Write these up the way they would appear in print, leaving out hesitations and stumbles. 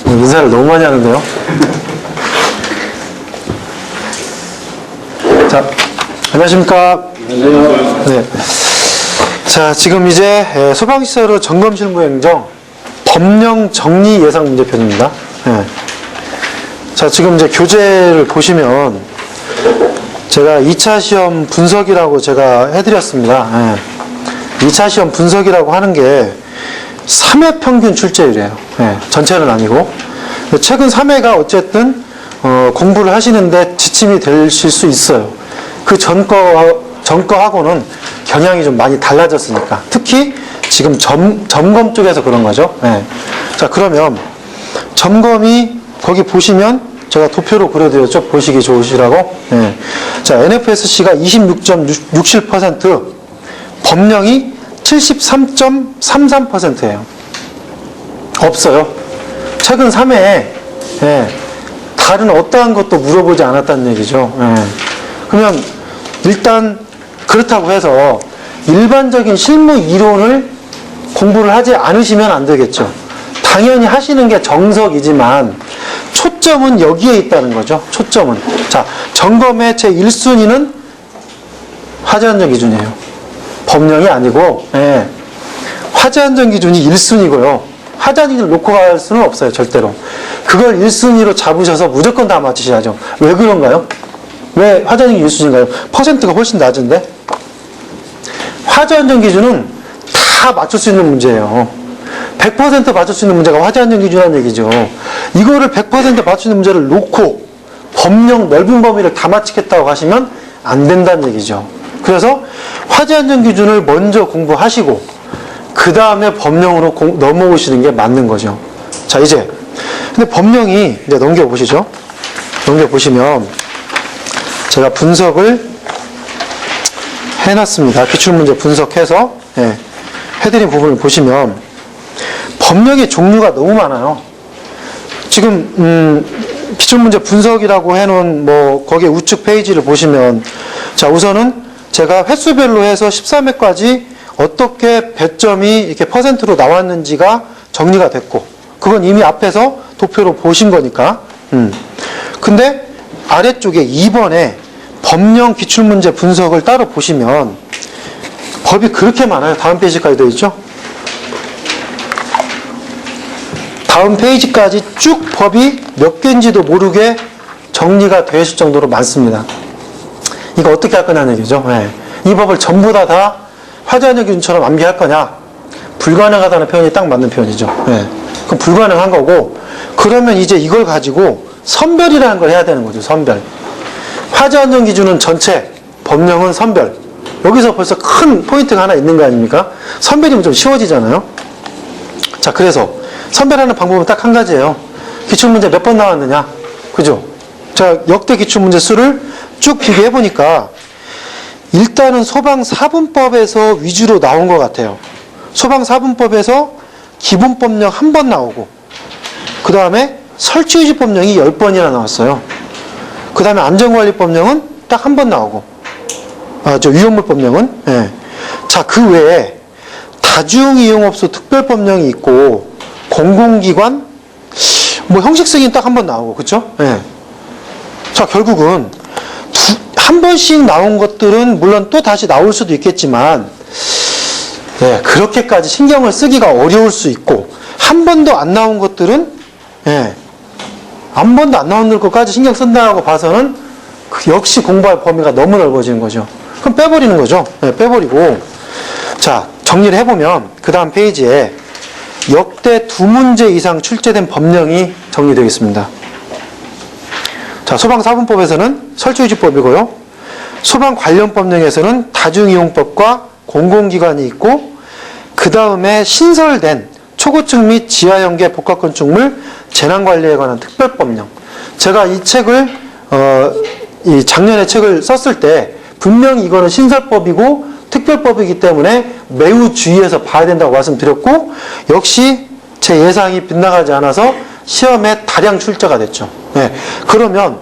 인사를 너무 많이 하는데요. 자, 안녕하십니까. 네. 자, 지금 이제 소방시설의 점검실무 행정 법령 정리 예상 문제편입니다. 네. 자, 지금 이제 교재를 보시면 제가 2차 시험 분석이라고 제가 해드렸습니다. 네. 2차 시험 분석이라고 하는 게 3회 평균 출제율이에요. 네. 전체는 아니고. 최근 3회가 어쨌든 공부를 하시는데 지침이 되실 수 있어요. 그 전거하고는 경향이 좀 많이 달라졌으니까. 특히 지금 점검 쪽에서 그런 거죠. 네. 자, 그러면 점검이 거기 보시면 제가 도표로 그려드렸죠. 보시기 좋으시라고. 네. 자, NFSC가 26.67%, 법령이 73.33%예요. 없어요. 최근 3회에 다른 어떠한 것도 물어보지 않았다는 얘기죠. 그러면 일단 그렇다고 해서 일반적인 실무 이론을 공부를 하지 않으시면 안 되겠죠. 당연히 하시는 게 정석이지만 초점은 여기에 있다는 거죠. 초점은. 자, 점검의 제 1순위는 화재안전 기준이에요. 법령이 아니고, 화재안전 기준이 1순위고요. 화재안전 기준을 놓고 갈 수는 없어요. 절대로. 그걸 1순위로 잡으셔서 무조건 다 맞추셔야죠. 왜 그런가요? 왜 화재안전 기준이 1순위인가요? 퍼센트가 훨씬 낮은데? 화재안전 기준은 다 맞출 수 있는 문제예요. 100% 맞출 수 있는 문제가 화재안전 기준이라는 얘기죠. 이거를 100% 맞출 수 있는 문제를 놓고 법령 넓은 범위를 다 맞추겠다고 하시면 안 된다는 얘기죠. 그래서 화재안전 기준을 먼저 공부하시고 그 다음에 법령으로 넘어오시는 게 맞는 거죠. 자, 이제 근데 법령이 이제 넘겨보시죠. 넘겨보시면 제가 분석을 해놨습니다. 기출문제 분석해서 해드린 부분을 보시면 법령의 종류가 너무 많아요. 지금 기출문제 분석이라고 해놓은 거기에 우측 페이지를 보시면, 자, 우선은 제가 횟수별로 해서 13회까지 어떻게 배점이 이렇게 퍼센트로 나왔는지가 정리가 됐고, 그건 이미 앞에서 도표로 보신 거니까. 근데 아래쪽에 2번에 법령 기출문제 분석을 따로 보시면 법이 그렇게 많아요. 다음 페이지까지 되어 있죠? 다음 페이지까지 쭉 법이 몇 개인지도 모르게 정리가 되어 있을 정도로 많습니다. 이거 어떻게 할 거냐는 얘기죠. 이 법을 전부 다 화재안전 기준처럼 암기할 거냐? 불가능하다는 표현이 딱 맞는 표현이죠. 그럼 불가능한 거고, 그러면 이제 이걸 가지고 선별이라는 걸 해야 되는 거죠. 선별. 화재안전 기준은 전체, 법령은 선별. 여기서 벌써 큰 포인트가 하나 있는 거 아닙니까? 선별이면 좀 쉬워지잖아요. 자, 그래서 선별하는 방법은 딱 한 가지예요. 기출문제 몇 번 나왔느냐? 그죠? 자, 역대 기출문제 수를 쭉 비교해보니까 일단은 소방사분법에서 위주로 나온 것 같아요. 소방사분법에서 기본법령 1번 나오고, 그 다음에 설치유지법령이 10번이나 나왔어요. 그 다음에 안전관리법령은 딱 1번 나오고, 위험물법령은. 자, 그 외에 다중이용업소 특별법령이 있고, 공공기관, 형식 승인 딱 1번 나오고, 그쵸? 자, 결국은 한 번씩 나온 것들은 물론 또 다시 나올 수도 있겠지만, 그렇게까지 신경을 쓰기가 어려울 수 있고, 한 번도 안 나온 것들은, 한 번도 안 나온 것까지 신경 쓴다고 봐서는 역시 공부할 범위가 너무 넓어지는 거죠. 그럼 빼버리는 거죠. 빼버리고. 자, 정리를 해보면, 그 다음 페이지에 역대 2문제 이상 출제된 법령이 정리되어 있습니다. 자, 소방사분법에서는 설치유지법이고요. 소방 관련 법령에서는 다중이용법과 공공기관이 있고, 그 다음에 신설된 초고층 및 지하연계 복합건축물 재난관리에 관한 특별법령. 제가 이 책을 이 작년에 책을 썼을 때 분명히 이거는 신설법이고 특별법이기 때문에 매우 주의해서 봐야 된다고 말씀드렸고, 역시 제 예상이 빗나가지 않아서 시험에 다량 출제가 됐죠. 그러면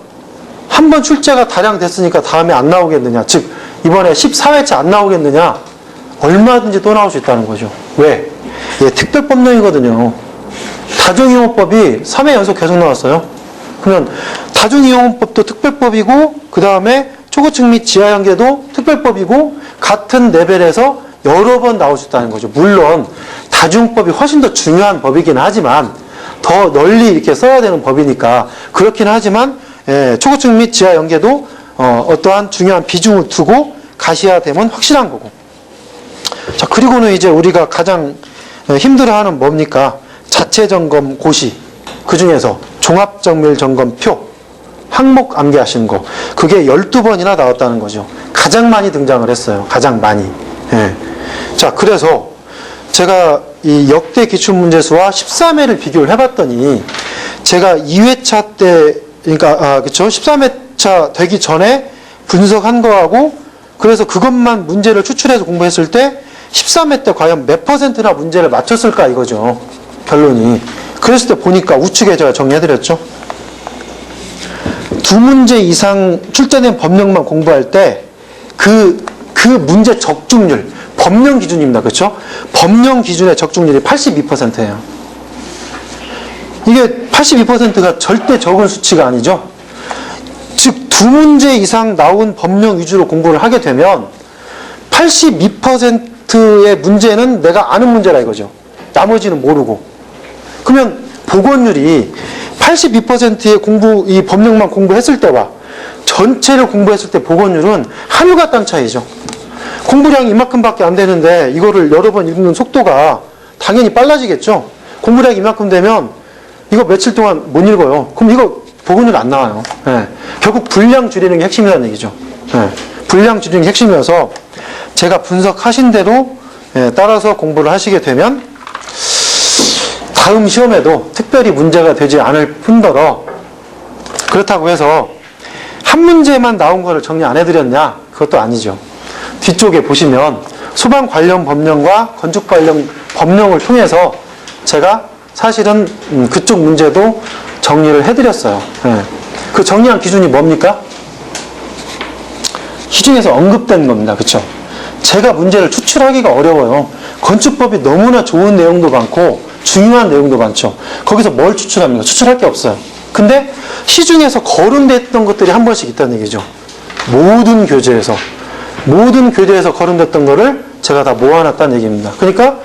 한 번 출제가 다량 됐으니까 다음에 안 나오겠느냐, 즉 이번에 14회째 안 나오겠느냐, 얼마든지 또 나올 수 있다는 거죠. 왜? 특별법령이거든요. 다중이용법이 3회 연속 계속 나왔어요. 그러면 다중이용법도 특별법이고 그 다음에 초고층 및 지하연계도 특별법이고 같은 레벨에서 여러 번 나올 수 있다는 거죠. 물론 다중법이 훨씬 더 중요한 법이긴 하지만 더 널리 이렇게 써야 되는 법이니까 그렇긴 하지만 초고층 및 지하연계도 어떠한 중요한 비중을 두고 가셔야 되면 확실한 거고. 자, 그리고는 이제 우리가 가장 힘들어하는 뭡니까? 자체점검 고시, 그 중에서 종합정밀점검표, 항목 암기하시는 거, 그게 12번이나 나왔다는 거죠. 가장 많이 등장을 했어요. 가장 많이. 예. 자, 그래서 제가 이 역대 기출문제수와 13회를 비교를 해봤더니 제가 2회차 때, 그러니까, 그쵸? 13회차 되기 전에 분석한 거하고 그래서 그것만 문제를 추출해서 공부했을 때 13회 때 과연 몇 %나 문제를 맞췄을까 이거죠. 결론이. 그랬을 때 보니까 우측에 제가 정리해드렸죠. 2문제 이상 출제된 법령만 공부할 때 그 문제 적중률, 법령 기준입니다. 그렇죠? 법령 기준의 적중률이 82%예요. 이게 82%가 절대 적은 수치가 아니죠. 즉 2문제 이상 나온 법령 위주로 공부를 하게 되면 82%의 문제는 내가 아는 문제라 이거죠. 나머지는 모르고. 그러면 복원율이 82%의 이 법령만 공부했을 때와 전체를 공부했을 때 복원율은 하늘과 땅 차이죠. 공부량이 이만큼밖에 안 되는데 이거를 여러 번 읽는 속도가 당연히 빨라지겠죠. 공부량이 이만큼 되면 이거 며칠 동안 못 읽어요. 그럼 이거 복원율 안 나와요. 예. 결국 분량 줄이는 게 핵심이라는 얘기죠. 예. 분량 줄이는 게 핵심이어서 제가 분석하신 대로 따라서 공부를 하시게 되면 다음 시험에도 특별히 문제가 되지 않을 뿐더러 그렇다고 해서 한 문제만 나온 거를 정리 안 해드렸냐? 그것도 아니죠. 뒤쪽에 보시면 소방 관련 법령과 건축 관련 법령을 통해서 제가 사실은 그쪽 문제도 정리를 해드렸어요. 예. 그 정리한 기준이 뭡니까? 시중에서 언급된 겁니다. 그쵸? 제가 문제를 추출하기가 어려워요. 건축법이 너무나 좋은 내용도 많고 중요한 내용도 많죠. 거기서 뭘 추출합니까? 추출할 게 없어요. 근데 시중에서 거론됐던 것들이 한 번씩 있다는 얘기죠. 모든 교재에서 거론됐던 거를 제가 다 모아놨다는 얘기입니다. 그러니까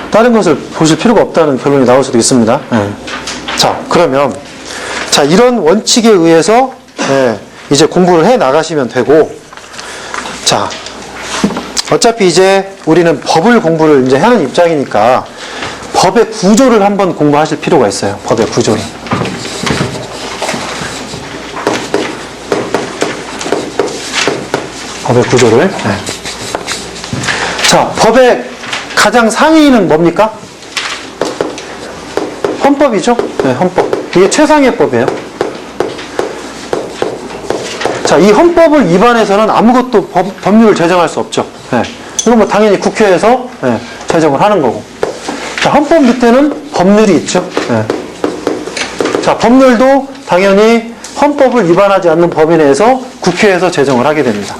다른 것을 보실 필요가 없다는 결론이 나올 수도 있습니다. 자, 그러면 자, 이런 원칙에 의해서 이제 공부를 해 나가시면 되고, 자, 어차피 이제 우리는 법을 공부를 이제 하는 입장이니까 법의 구조를 한번 공부하실 필요가 있어요. 법의 구조를. 법의 구조를. 자, 법의 가장 상위는 뭡니까? 헌법이죠. 네, 헌법. 이게 최상의 법이에요. 자, 이 헌법을 위반해서는 아무것도 법률을 제정할 수 없죠. 네. 이건 뭐 당연히 국회에서 제정을 하는 거고. 자, 헌법 밑에는 법률이 있죠. 네. 자, 법률도 당연히 헌법을 위반하지 않는 범위 내에서 국회에서 제정을 하게 됩니다.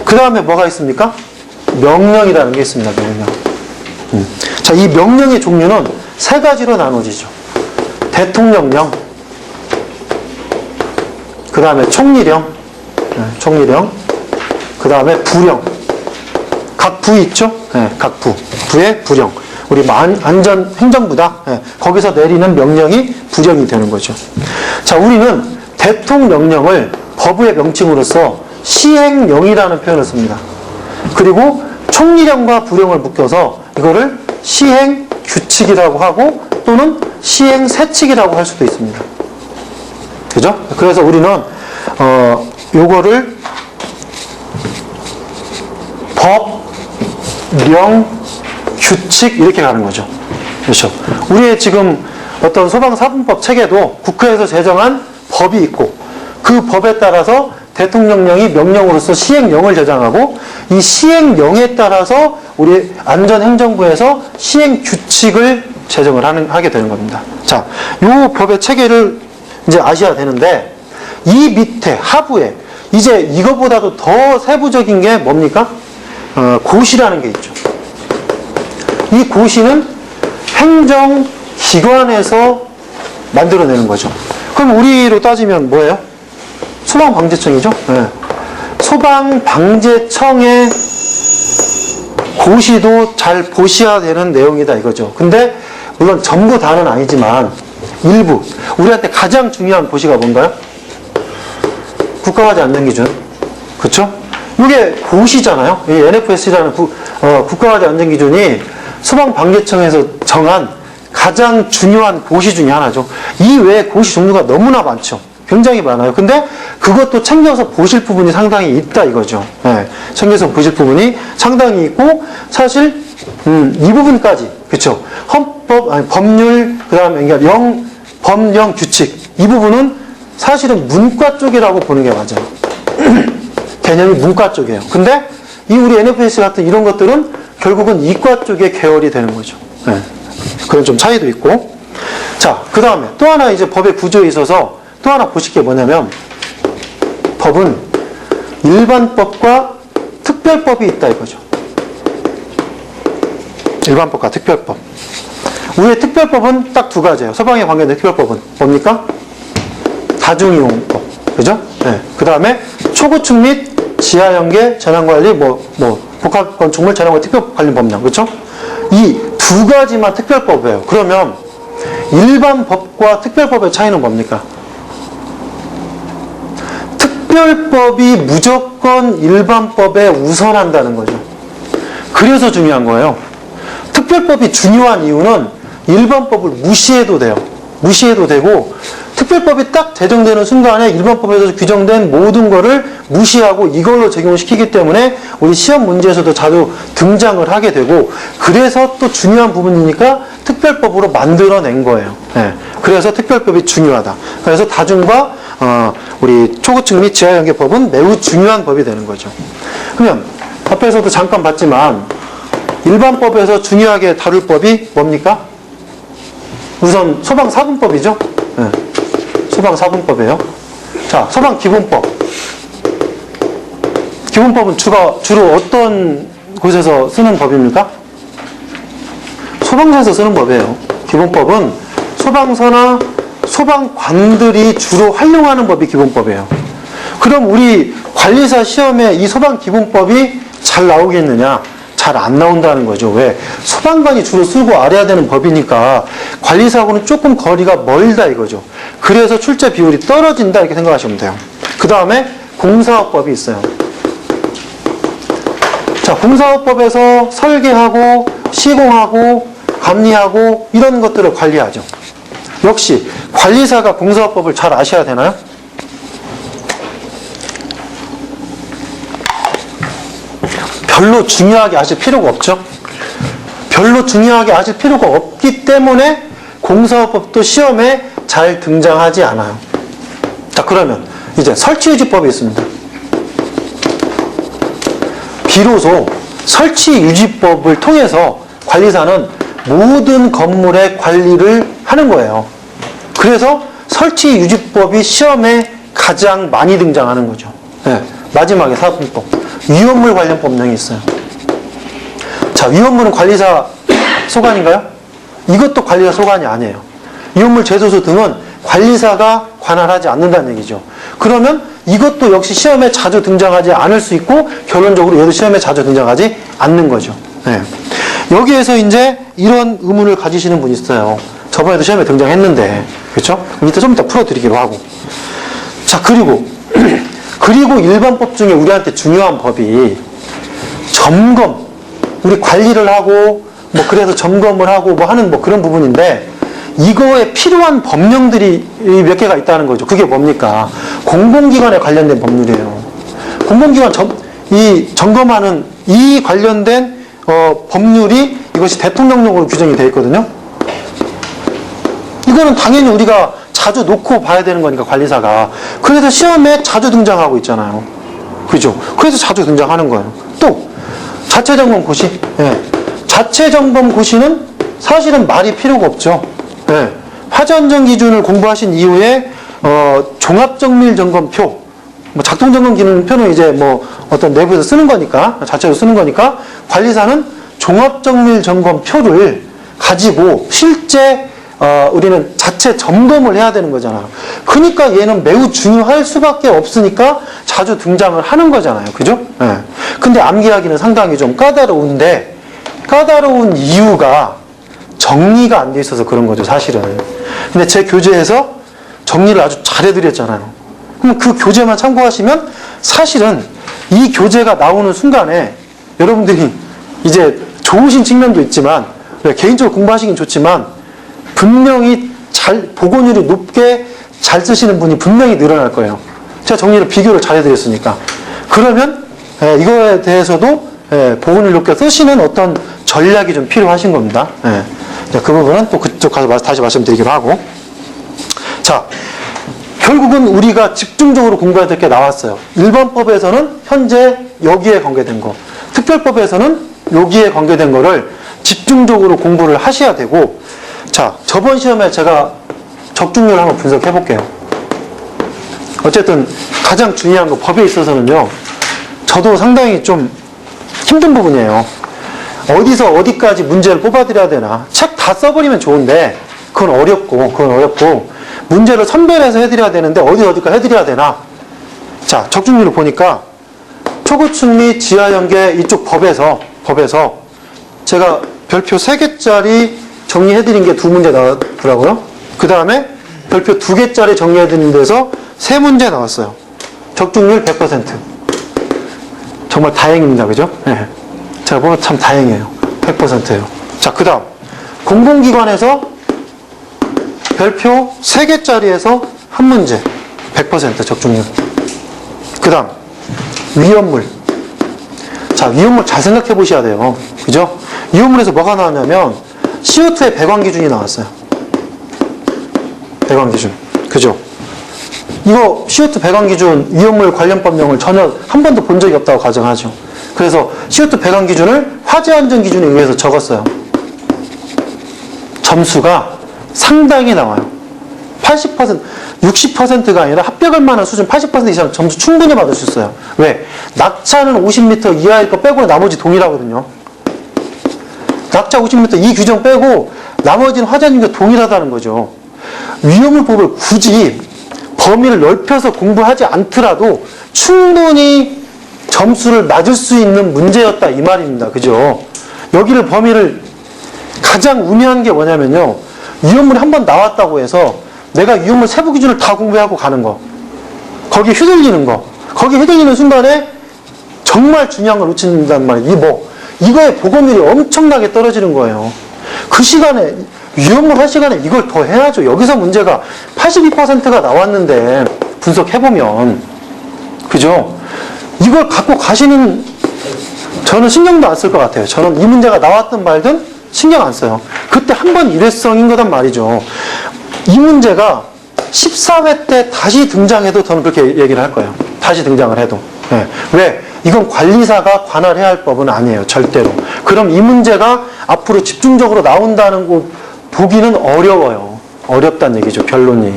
그 다음에 뭐가 있습니까? 명령이라는 게 있습니다. 명령. 자, 이 명령의 종류는 세 가지로 나눠지죠. 대통령령, 그 다음에 총리령, 그 다음에 부령. 각 부 있죠? 각 부의 부령. 우리 안전행정부다. 거기서 내리는 명령이 부령이 되는 거죠. 자, 우리는 대통령령을 법의 명칭으로서 시행령이라는 표현을 씁니다. 그리고 총리령과 부령을 묶여서 이거를 시행규칙이라고 하고 또는 시행세칙이라고 할 수도 있습니다. 그죠? 그래서 우리는 요거를 법, 령, 규칙 이렇게 가는 거죠. 그렇죠? 우리의 지금 어떤 소방사분법 체계도 국회에서 제정한 법이 있고 그 법에 따라서 대통령령이 명령으로서 시행령을 제정하고 이 시행령에 따라서 우리 안전행정부에서 시행규칙을 제정을 하게 되는 겁니다. 자, 요 법의 체계를 이제 아셔야 되는데 이 밑에 하부에 이제 이거보다도 더 세부적인 게 뭡니까? 고시라는 게 있죠. 이 고시는 행정기관의 기관에서 만들어내는 거죠. 그럼 우리로 따지면 뭐예요? 소방방재청이죠. 네. 소방방재청의 고시도 잘 보셔야 되는 내용이다 이거죠. 근데 물론 전부 다는 아니지만 일부, 우리한테 가장 중요한 고시가 뭔가요? 국가가지 안전기준. 그쵸? 이게 고시잖아요. 이 NFS라는 국가가지 안전기준이 소방방재청에서 정한 가장 중요한 고시 중에 하나죠. 이 외에 고시 종류가 너무나 많죠. 굉장히 많아요. 근데 그것도 챙겨서 보실 부분이 상당히 있다 이거죠. 네. 챙겨서 보실 부분이 상당히 있고, 사실 이 부분까지, 그쵸? 헌법, 아니, 법률, 그 다음에 법령 규칙, 이 부분은 사실은 문과 쪽이라고 보는 게 맞아요. 개념이 문과 쪽이에요. 근데 이 우리 NFS 같은 이런 것들은 결국은 이과 쪽의 계열이 되는 거죠. 네. 그런 좀 차이도 있고. 자, 그 다음에 또 하나 이제 법의 구조에 있어서 또 하나 보실 게 뭐냐면, 법은 일반법과 특별법이 있다 이거죠. 일반법과 특별법. 우리의 특별법은 딱 두 가지예요. 소방에 관계된 특별법은 뭡니까? 다중이용법. 그죠? 네. 그 다음에 초구축 및 지하연계 재난관리, 복합건축물 재난관리 특별관리법령. 그죠? 이 두 가지만 특별법이에요. 그러면 일반법과 특별법의 차이는 뭡니까? 특별법이 무조건 일반법에 우선한다는 거죠. 그래서 중요한 거예요. 특별법이 중요한 이유는 일반법을 무시해도 돼요. 무시해도 되고, 특별법이 딱 제정되는 순간에 일반법에서 규정된 모든 거를 무시하고 이걸로 적용을 시키기 때문에 우리 시험 문제에서도 자주 등장을 하게 되고, 그래서 또 중요한 부분이니까 특별법으로 만들어낸 거예요. 네. 그래서 특별법이 중요하다. 그래서 다중과 우리 초구축 및 지하연계법은 매우 중요한 법이 되는 거죠. 그러면 앞에서도 잠깐 봤지만 일반법에서 중요하게 다룰 법이 뭡니까? 우선 소방사분법이죠. 네. 소방사분법이에요. 자, 소방기본법. 기본법은 주로 어떤 곳에서 쓰는 법입니까? 소방서에서 쓰는 법이에요. 기본법은 소방서나 소방관들이 주로 활용하는 법이 기본법이에요. 그럼 우리 관리사 시험에 이 소방기본법이 잘 나오겠느냐? 잘 안 나온다는 거죠. 왜? 소방관이 주로 쓰고 알아야 되는 법이니까 관리사하고는 조금 거리가 멀다 이거죠. 그래서 출제 비율이 떨어진다 이렇게 생각하시면 돼요. 그 다음에 공사업법이 있어요. 자, 공사업법에서 설계하고 시공하고 감리하고 이런 것들을 관리하죠. 역시 관리사가 공사업법을 잘 아셔야 되나요? 별로 중요하게 아실 필요가 없죠. 별로 중요하게 아실 필요가 없기 때문에 공사업법도 시험에 잘 등장하지 않아요. 자, 그러면 이제 설치유지법이 있습니다. 비로소 설치유지법을 통해서 관리사는 모든 건물의 관리를 하는 거예요. 그래서 설치유지법이 시험에 가장 많이 등장하는 거죠. 네, 마지막에 사분법. 위험물 관련 법령이 있어요. 자, 위험물은 관리사 소관인가요? 이것도 관리사 소관이 아니에요. 위험물 제소서 등은 관리사가 관할하지 않는다는 얘기죠. 그러면 이것도 역시 시험에 자주 등장하지 않을 수 있고, 결론적으로 얘도 시험에 자주 등장하지 않는 거죠. 네. 여기에서 이제 이런 의문을 가지시는 분이 있어요. 저번에도 시험에 등장했는데, 그렇죠? 이따 좀 이따 풀어드리기로 하고. 자, 그리고 일반법 중에 우리한테 중요한 법이 점검, 우리 관리를 하고 그래서 점검을 하고 하는 그런 부분인데, 이거에 필요한 법령들이 몇 개가 있다는 거죠. 그게 뭡니까? 공공기관에 관련된 법률이에요. 공공기관 점검하는 이 관련된 법률이 이것이 대통령령으로 규정이 되어 있거든요. 이거는 당연히 우리가 자주 놓고 봐야 되는 거니까, 관리사가. 그래서 시험에 자주 등장하고 있잖아요. 그죠? 그래서 자주 등장하는 거예요. 또 자체점검고시. 네. 자체점검고시는 사실은 말이 필요가 없죠. 네. 화재안전 기준을 공부하신 이후에 종합정밀점검표, 작동점검 기능표는 이제 어떤 내부에서 쓰는 거니까, 자체로 쓰는 거니까, 관리사는 종합정밀점검표를 가지고 실제 우리는 자체 점검을 해야 되는 거잖아요. 그러니까 얘는 매우 중요할 수밖에 없으니까 자주 등장을 하는 거잖아요. 그죠? 예. 근데 암기하기는 상당히 좀 까다로운데, 까다로운 이유가 정리가 안 돼 있어서 그런 거죠, 사실은. 근데 제 교재에서 정리를 아주 잘 해드렸잖아요. 그럼 그 교재만 참고하시면 사실은 이 교재가 나오는 순간에 여러분들이 이제 좋으신 측면도 있지만, 개인적으로 공부하시긴 좋지만, 분명히 복원율이 높게 잘 쓰시는 분이 분명히 늘어날 거예요. 제가 정리를 비교를 잘 해드렸으니까. 그러면 이거에 대해서도 복원율 높게 쓰시는 어떤 전략이 좀 필요하신 겁니다. 그 부분은 또 그쪽 가서 다시 말씀드리기로 하고. 자, 결국은 우리가 집중적으로 공부해야 될 게 나왔어요. 일반법에서는 현재 여기에 관계된 거, 특별법에서는 여기에 관계된 거를 집중적으로 공부를 하셔야 되고, 자, 저번 시험에 제가 적중률을 한번 분석해 볼게요. 어쨌든 가장 중요한 거 법에 있어서는요, 저도 상당히 좀 힘든 부분이에요. 어디서 어디까지 문제를 뽑아드려야 되나. 책 다 써버리면 좋은데 그건 어렵고 문제를 선별해서 해드려야 되는데 어디까지 해드려야 되나. 자, 적중률을 보니까 초고층 및 지하연계 이쪽 법에서 제가 별표 3개짜리 정리해드린 게 2문제 나왔더라고요. 그 다음에 별표 2개짜리 정리해드린 데서 3문제 나왔어요. 적중률 100%. 정말 다행입니다. 그죠? 네. 제가 보면 참 다행이에요. 100%예요. 자, 그 다음 공공기관에서 별표 3개짜리에서 1문제 100% 적중률. 그 다음 위험물. 자, 위험물 잘 생각해 보셔야 돼요. 그죠? 위험물에서 뭐가 나왔냐면 CO2의 배관 기준이 나왔어요. 배관 기준. 그죠? 이거 CO2 배관 기준 위험물 관련 법령을 전혀 한 번도 본 적이 없다고 가정하죠. 그래서 CO2 배관 기준을 화재 안전 기준에 의해서 적었어요. 점수가 상당히 나와요. 80%, 60%가 아니라 합격할 만한 수준 80% 이상 점수 충분히 받을 수 있어요. 왜? 낙차는 50m 이하일 거 빼고 나머지 동일하거든요. 낙차 50m 이 규정 빼고 나머지는 화재안전과 동일하다는 거죠. 위험물법을 굳이 범위를 넓혀서 공부하지 않더라도 충분히 점수를 맞을 수 있는 문제였다 이 말입니다. 그죠? 여기를 범위를 가장 우려한 게 뭐냐면요, 위험물이 한 번 나왔다고 해서 내가 위험물 세부 기준을 다 공부하고 가는 거, 거기 휘둘리는 거, 거기 휘둘리는 순간에 정말 중요한 걸 놓친단 말이에요. 이거의 복원율이 엄청나게 떨어지는 거예요. 그 시간에 위험물 할 시간에 이걸 더 해야죠. 여기서 문제가 82%가 나왔는데 분석해보면, 그죠? 이걸 갖고 가시는, 저는 신경도 안 쓸 것 같아요. 저는 이 문제가 나왔든 말든 신경 안 써요. 그때 한 번 일회성인 거단 말이죠. 이 문제가 14회 때 다시 등장해도 저는 그렇게 얘기를 할 거예요. 다시 등장을 해도. 네. 왜? 이건 관리사가 관할해야 할 법은 아니에요. 절대로. 그럼 이 문제가 앞으로 집중적으로 나온다는 거 보기는 어려워요. 어렵다는 얘기죠. 변론이.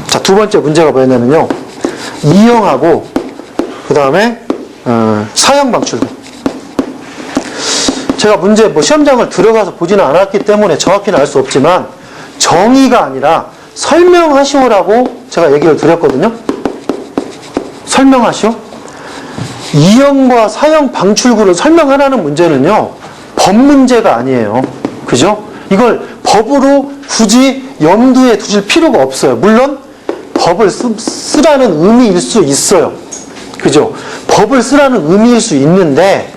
자, 두 번째 문제가 뭐였냐면요, 이형하고 그 다음에 사형 방출구. 제가 문제 시험장을 들어가서 보지는 않았기 때문에 정확히는 알 수 없지만 정의가 아니라 설명하시오라고 제가 얘기를 드렸거든요. 설명하시오. 이형과 사형 방출구를 설명하라는 문제는요, 법 문제가 아니에요. 그죠? 이걸 법으로 굳이 염두에 두실 필요가 없어요. 물론 법을 쓰라는 의미일 수 있어요. 그죠? 법을 쓰라는 의미일 수 있는데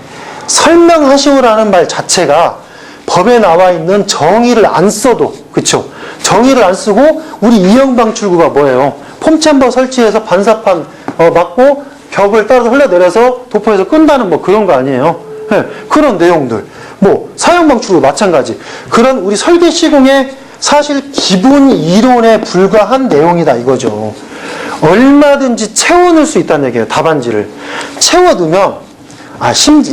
설명하시오라는 말 자체가 법에 나와 있는 정의를 안 써도, 그쵸? 정의를 안 쓰고 우리 이형 방출구가 뭐예요? 폼챔버 설치해서 반사판 막고 벽을 따라서 흘러내려서 도포해서 끈다는 그런 거 아니에요. 네, 그런 내용들. 사형 방출구 마찬가지. 그런 우리 설계 시공의 사실 기본 이론에 불과한 내용이다 이거죠. 얼마든지 채워넣을 수 있다는 얘기예요. 답안지를 채워두면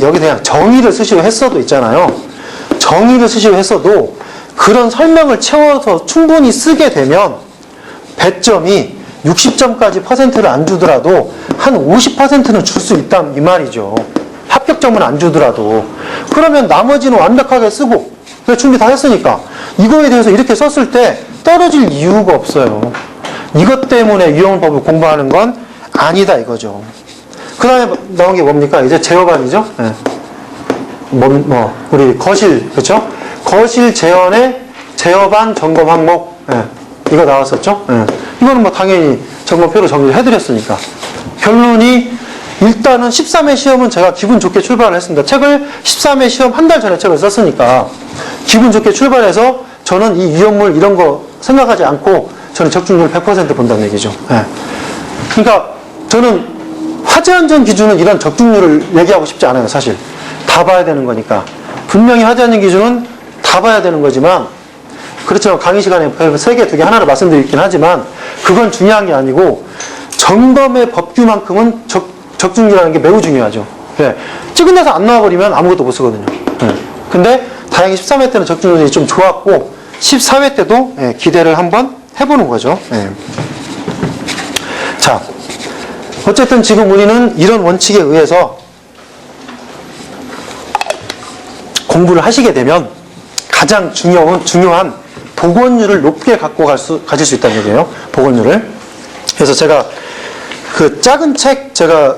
여기 그냥 정의를 쓰시려 했어도 있잖아요. 정의를 쓰시려 했어도 그런 설명을 채워서 충분히 쓰게 되면 배점이 60점까지 퍼센트를 안 주더라도 한 50%는 줄 수 있다 이 말이죠. 합격점은 안 주더라도. 그러면 나머지는 완벽하게 쓰고, 준비 다 했으니까. 이거에 대해서 이렇게 썼을 때 떨어질 이유가 없어요. 이것 때문에 유형법을 공부하는 건 아니다 이거죠. 그 다음에 나온 게 뭡니까? 이제 제어반이죠. 네. 우리 거실, 그쵸? 거실 재현의 제어반 점검 항목. 네. 이거 나왔었죠? 네. 이거는 뭐 당연히 점검표로 정리를 해드렸으니까. 결론이 일단은 13회 시험은 제가 기분 좋게 출발을 했습니다. 책을 13회 시험 한 달 전에 책을 썼으니까 기분 좋게 출발해서 저는 이 유형물 이런 거 생각하지 않고 저는 적중률 100% 본다는 얘기죠. 네. 그러니까 저는 화재안전 기준은 이런 적중률을 얘기하고 싶지 않아요, 사실. 다 봐야 되는 거니까. 분명히 화재안전 기준은 다 봐야 되는 거지만, 그렇지만 강의 시간에 3개, 2개, 하나를 말씀드리긴 하지만, 그건 중요한 게 아니고, 점검의 법규만큼은 적중률이라는 게 매우 중요하죠. 네. 찍은 데서 안 나와버리면 아무것도 못 쓰거든요. 네. 근데 다행히 13회 때는 적중률이 좀 좋았고, 14회 때도 기대를 한번 해보는 거죠. 네. 자, 어쨌든 지금 우리는 이런 원칙에 의해서 공부를 하시게 되면 가장 중요한 복원율을 높게 가질 수 있다는 얘기예요. 복원율을. 그래서 제가 그 작은 책 제가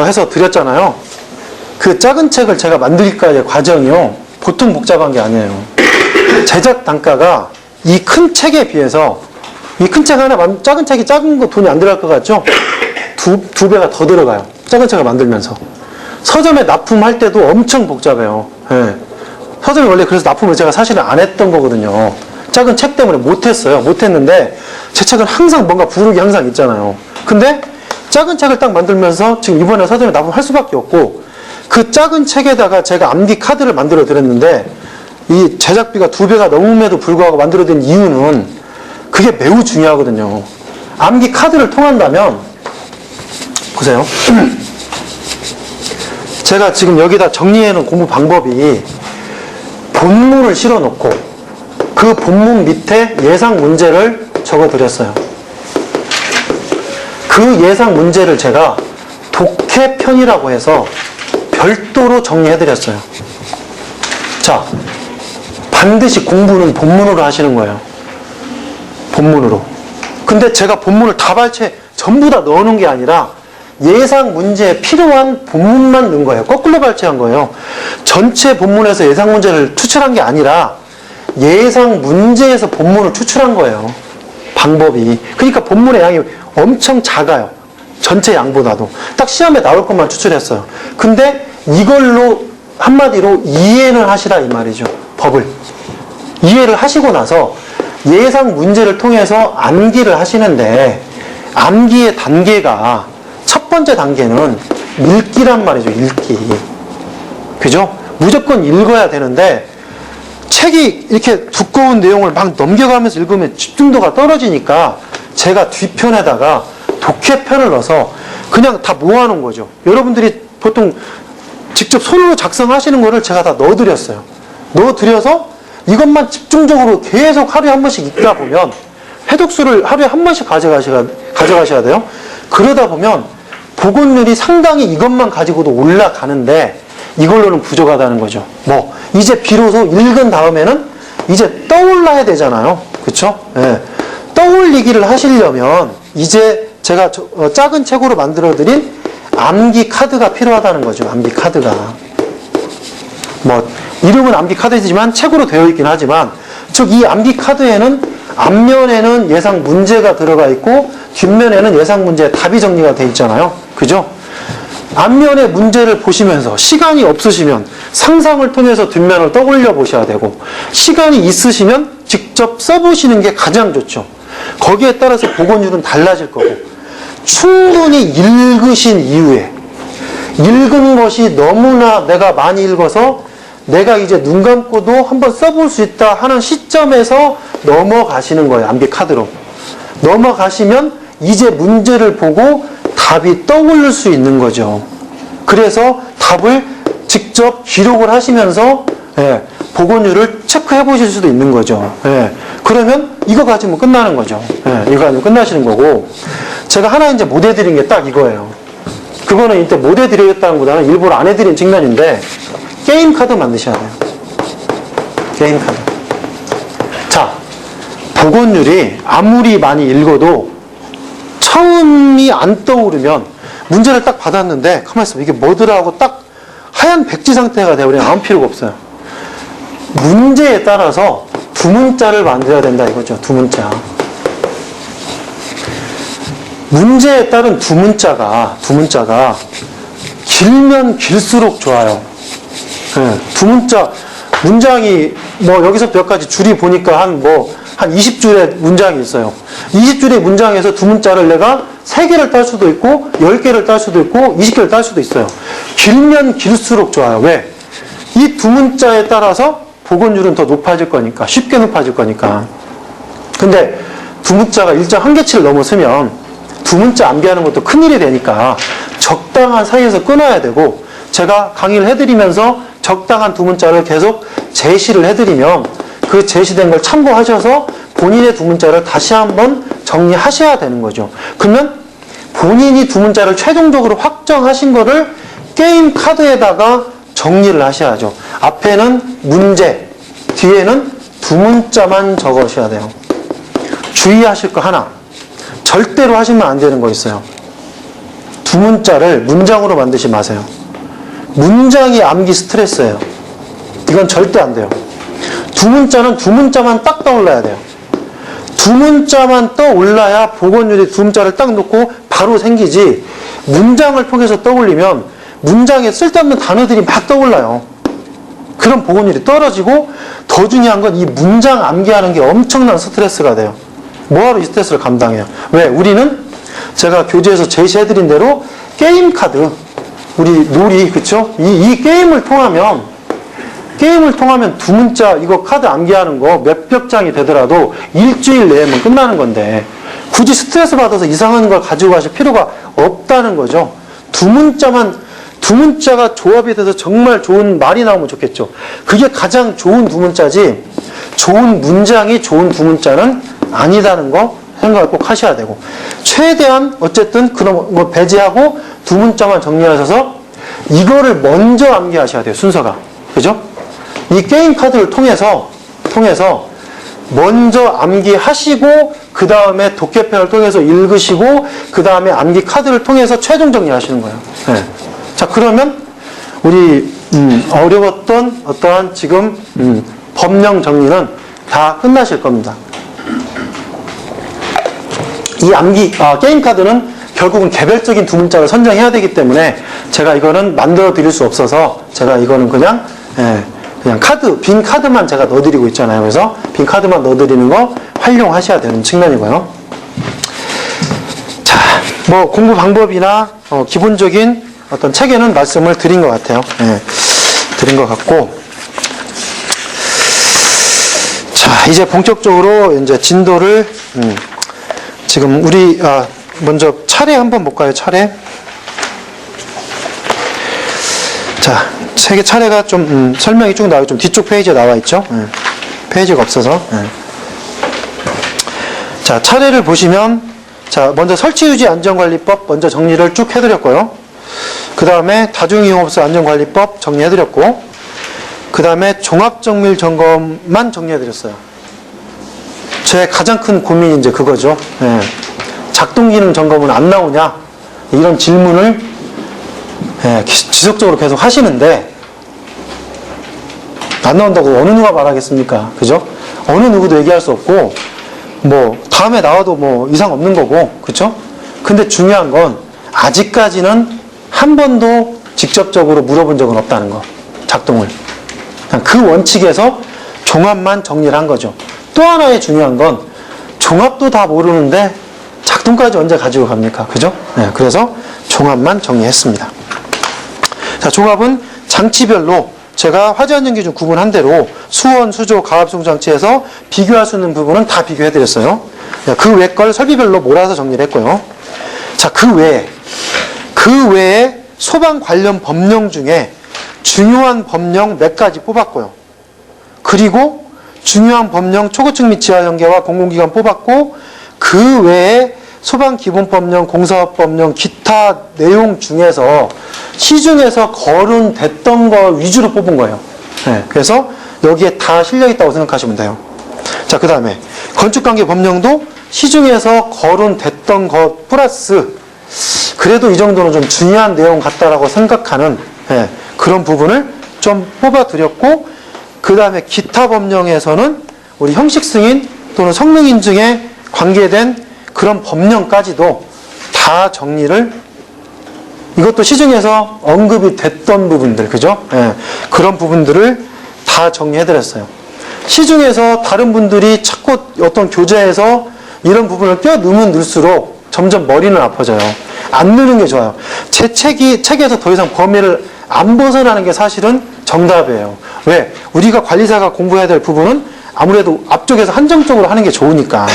해서 드렸잖아요. 그 작은 책을 제가 만들기까지의 과정이요. 보통 복잡한 게 아니에요. 제작 단가가 이 큰 책에 비해서 이 큰 책 하나, 작은 책이 작은 거 돈이 안 들어갈 것 같죠? 두 배가 더 들어가요. 작은 책을 만들면서. 서점에 납품할 때도 엄청 복잡해요. 예. 서점에 원래 그래서 납품을 제가 사실은 안 했던 거거든요. 작은 책 때문에 못했어요. 못했는데 제 책은 항상 뭔가 부르기 항상 있잖아요. 근데 작은 책을 딱 만들면서 지금 이번에 서점에 납품할 수밖에 없고 그 작은 책에다가 제가 암기 카드를 만들어 드렸는데 이 제작비가 2배가 넘음에도 불구하고 만들어 드린 이유는 그게 매우 중요하거든요. 암기 카드를 통한다면 보세요. 제가 지금 여기다 정리해 놓은 공부 방법이 본문을 실어 놓고 그 본문 밑에 예상 문제를 적어 드렸어요. 그 예상 문제를 제가 독해편이라고 해서 별도로 정리해 드렸어요. 자, 반드시 공부는 본문으로 하시는 거예요. 본문으로. 근데 제가 본문을 다발체 전부 다 넣어 놓은 게 아니라 예상 문제에 필요한 본문만 넣은 거예요. 거꾸로 발췌한 거예요. 전체 본문에서 예상 문제를 추출한 게 아니라 예상 문제에서 본문을 추출한 거예요. 방법이. 그러니까 본문의 양이 엄청 작아요. 전체 양보다도. 딱 시험에 나올 것만 추출했어요. 근데 이걸로 한마디로 이해를 하시라 이 말이죠. 법을. 이해를 하시고 나서 예상 문제를 통해서 암기를 하시는데 암기의 단계가 첫 번째 단계는 읽기란 말이죠. 읽기. 그죠? 무조건 읽어야 되는데 책이 이렇게 두꺼운 내용을 막 넘겨가면서 읽으면 집중도가 떨어지니까 제가 뒤편에다가 독해편을 넣어서 그냥 다 모아놓은 거죠. 여러분들이 보통 직접 손으로 작성하시는 거를 제가 다 넣어드렸어요. 넣어드려서 이것만 집중적으로 계속 하루에 한 번씩 읽다 보면 해독수를 하루에 한 번씩 가져가셔야 돼요. 그러다 보면 복원율이 상당히 이것만 가지고도 올라가는데 이걸로는 부족하다는 거죠. 이제 비로소 읽은 다음에는 이제 떠올라야 되잖아요. 그쵸? 예. 떠올리기를 하시려면 이제 제가 작은 책으로 만들어드린 암기 카드가 필요하다는 거죠. 암기 카드가. 이름은 암기 카드지만 책으로 되어 있긴 하지만 즉 이 암기 카드에는 앞면에는 예상 문제가 들어가 있고 뒷면에는 예상 문제의 답이 정리가 되어 있잖아요. 그죠? 앞면의 문제를 보시면서 시간이 없으시면 상상을 통해서 뒷면을 떠올려 보셔야 되고 시간이 있으시면 직접 써보시는 게 가장 좋죠. 거기에 따라서 복원율은 달라질 거고 충분히 읽으신 이후에 읽은 것이 너무나 내가 많이 읽어서 내가 이제 눈 감고도 한번 써볼 수 있다 하는 시점에서 넘어가시는 거예요. 암기 카드로. 넘어가시면 이제 문제를 보고 답이 떠오를 수 있는 거죠. 그래서 답을 직접 기록을 하시면서 복원율을 체크해 보실 수도 있는 거죠. 그러면 이거 가지면 끝나는 거죠. 이거 가지면 끝나시는 거고 제가 하나 이제 못 해드린 게 딱 이거예요. 그거는 이때 못 해드리겠다는 것보다는 일부러 안 해드린 측면인데 게임 카드 만드셔야 돼요. 게임 카드. 자, 복원율이 아무리 많이 읽어도 처음이 안 떠오르면 문제를 딱 받았는데 가만히 있어 이게 뭐더라 하고 딱 하얀 백지 상태가 되어버리면 아무 필요가 없어요. 문제에 따라서 두 문자를 만들어야 된다 이거죠. 두 문자. 문제에 따른 두 문자가 길면 길수록 좋아요. 네, 두 문장이 뭐 여기서부터 여기까지 줄이 보니까 한 20줄의 문장이 있어요. 20줄의 문장에서 두 문자를 내가 3개를 딸 수도 있고 10개를 딸 수도 있고 20개를 딸 수도 있어요. 길면 길수록 좋아요. 왜? 이 두 문자에 따라서 복원율은 더 높아질 거니까, 쉽게 높아질 거니까. 근데 두 문자가 일정 한계치를 넘어서면 두 문자 암기하는 것도 큰일이 되니까 적당한 사이에서 끊어야 되고, 제가 강의를 해드리면서 적당한 두 문자를 계속 제시를 해드리면 그 제시된 걸 참고하셔서 본인의 두 문자를 다시 한번 정리하셔야 되는 거죠. 그러면 본인이 두 문자를 최종적으로 확정하신 거를 게임 카드에다가 정리를 하셔야죠. 앞에는 문제, 뒤에는 두 문자만 적으셔야 돼요. 주의하실 거 하나, 절대로 하시면 안 되는 거 있어요. 두 문자를 문장으로 만드지 마세요. 문장이 암기 스트레스예요. 이건 절대 안 돼요. 두 문자는 두 문자만 딱 떠올라야 돼요. 두 문자만 떠올라야 복원율이 두 문자를 딱 놓고 바로 생기지, 문장을 통해서 떠올리면 문장에 쓸데없는 단어들이 막 떠올라요. 그럼 복원율이 떨어지고, 더 중요한 건 이 문장 암기하는 게 엄청난 스트레스가 돼요. 뭐하러 이 스트레스를 감당해요? 왜? 우리는 제가 교재에서 제시해드린 대로 게임 카드, 우리 놀이, 그쵸? 이 게임을 통하면 두 문자 이거 카드 암기하는 거 몇백 장이 되더라도 일주일 내에만 끝나는 건데 굳이 스트레스 받아서 이상한 걸 가지고 가실 필요가 없다는 거죠. 두 문자가 조합이 돼서 정말 좋은 말이 나오면 좋겠죠. 그게 가장 좋은 두 문자지, 좋은 문장이 좋은 두 문자는 아니다는 거 생각을 꼭 하셔야 되고, 최대한 어쨌든 그런 거 배제하고 두 문자만 정리하셔서 이거를 먼저 암기하셔야 돼요. 순서가. 그죠? 이 게임 카드를 통해서 먼저 암기하시고 그 다음에 독해편을 통해서 읽으시고 그 다음에 암기 카드를 통해서 최종 정리하시는 거예요. 네. 자, 그러면 우리 어려웠던 어떠한 지금 법령 정리는 다 끝나실 겁니다. 이 게임 카드는 결국은 개별적인 두 문자를 선정해야 되기 때문에 제가 이거는 만들어 드릴 수 없어서 제가 이거는 그냥 카드, 빈 카드만 제가 넣어드리고 있잖아요. 그래서 빈 카드만 넣어드리는 거 활용하셔야 되는 측면이고요. 자, 뭐 공부 방법이나 기본적인 어떤 체계는 말씀을 드린 것 같아요. 드린 것 같고, 자, 이제 본격적으로 이제 진도를 지금 우리 먼저 차례 한번 볼까요? 차례. 자, 세개 차례가 좀 설명이 쭉 나와, 좀 뒤쪽 페이지에 나와 있죠. 페이지가 없어서. 자, 차례를 보시면, 자, 먼저 설치유지 안전관리법 먼저 정리를 쭉 해드렸고요. 그 다음에 다중이용업소 안전관리법 정리해드렸고, 그 다음에 종합정밀 점검만 정리해드렸어요. 제 가장 큰 고민이 이제 그거죠. 작동기능 점검은 안 나오냐, 이런 질문을 지속적으로 계속 하시는데, 안 나온다고 어느 누가 말하겠습니까? 그죠? 어느 누구도 얘기할 수 없고, 뭐 다음에 나와도 뭐 이상 없는 거고, 그죠? 근데 중요한 건 아직까지는 한 번도 직접적으로 물어본 적은 없다는 거, 작동을. 그 원칙에서 종합만 정리를 한 거죠. 또 하나의 중요한 건 종합도 다 모르는데 작동까지 언제 가지고 갑니까? 그죠? 그래서 종합만 정리했습니다. 자, 종합은 장치별로 제가 화재안전 기준 구분한 대로 수원, 수조, 가압송 장치에서 비교할 수 있는 부분은 다 비교해드렸어요. 그 외 걸 설비별로 몰아서 정리를 했고요. 자, 그 외에 소방 관련 법령 중에 중요한 법령 몇 가지 뽑았고요. 그리고 중요한 법령 초고층 및 지하 연계와 공공기관 뽑았고, 그 외에 소방기본법령, 공사법령, 기타 내용 중에서 시중에서 거론됐던 거 위주로 뽑은 거예요. 그래서 여기에 다 실려 있다고 생각하시면 돼요. 자, 그 다음에 건축관계 법령도 시중에서 거론됐던 것 플러스 그래도 이 정도는 좀 중요한 내용 같다라고 생각하는 그런 부분을 좀 뽑아드렸고, 그 다음에 기타 법령에서는 우리 형식 승인 또는 성능 인증에 관계된 그런 법령까지도 다 정리를, 이것도 시중에서 언급이 됐던 부분들, 그죠? 그런 부분들을 다 정리해드렸어요. 시중에서 다른 분들이 자꾸 어떤 교재에서 이런 부분을 넣으면 넣을수록 점점 머리는 아파져요. 안 넣는 게 좋아요. 제 책에서 더 이상 범위를 안 벗어나는 게 사실은 정답이에요. 왜? 우리가 관리사가 공부해야 될 부분은 아무래도 앞쪽에서 한정적으로 하는 게 좋으니까.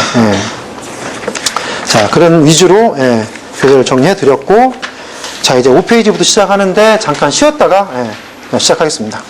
자, 그런 위주로 교재를 정리해 드렸고, 자, 이제 5페이지부터 시작하는데 잠깐 쉬었다가 시작하겠습니다.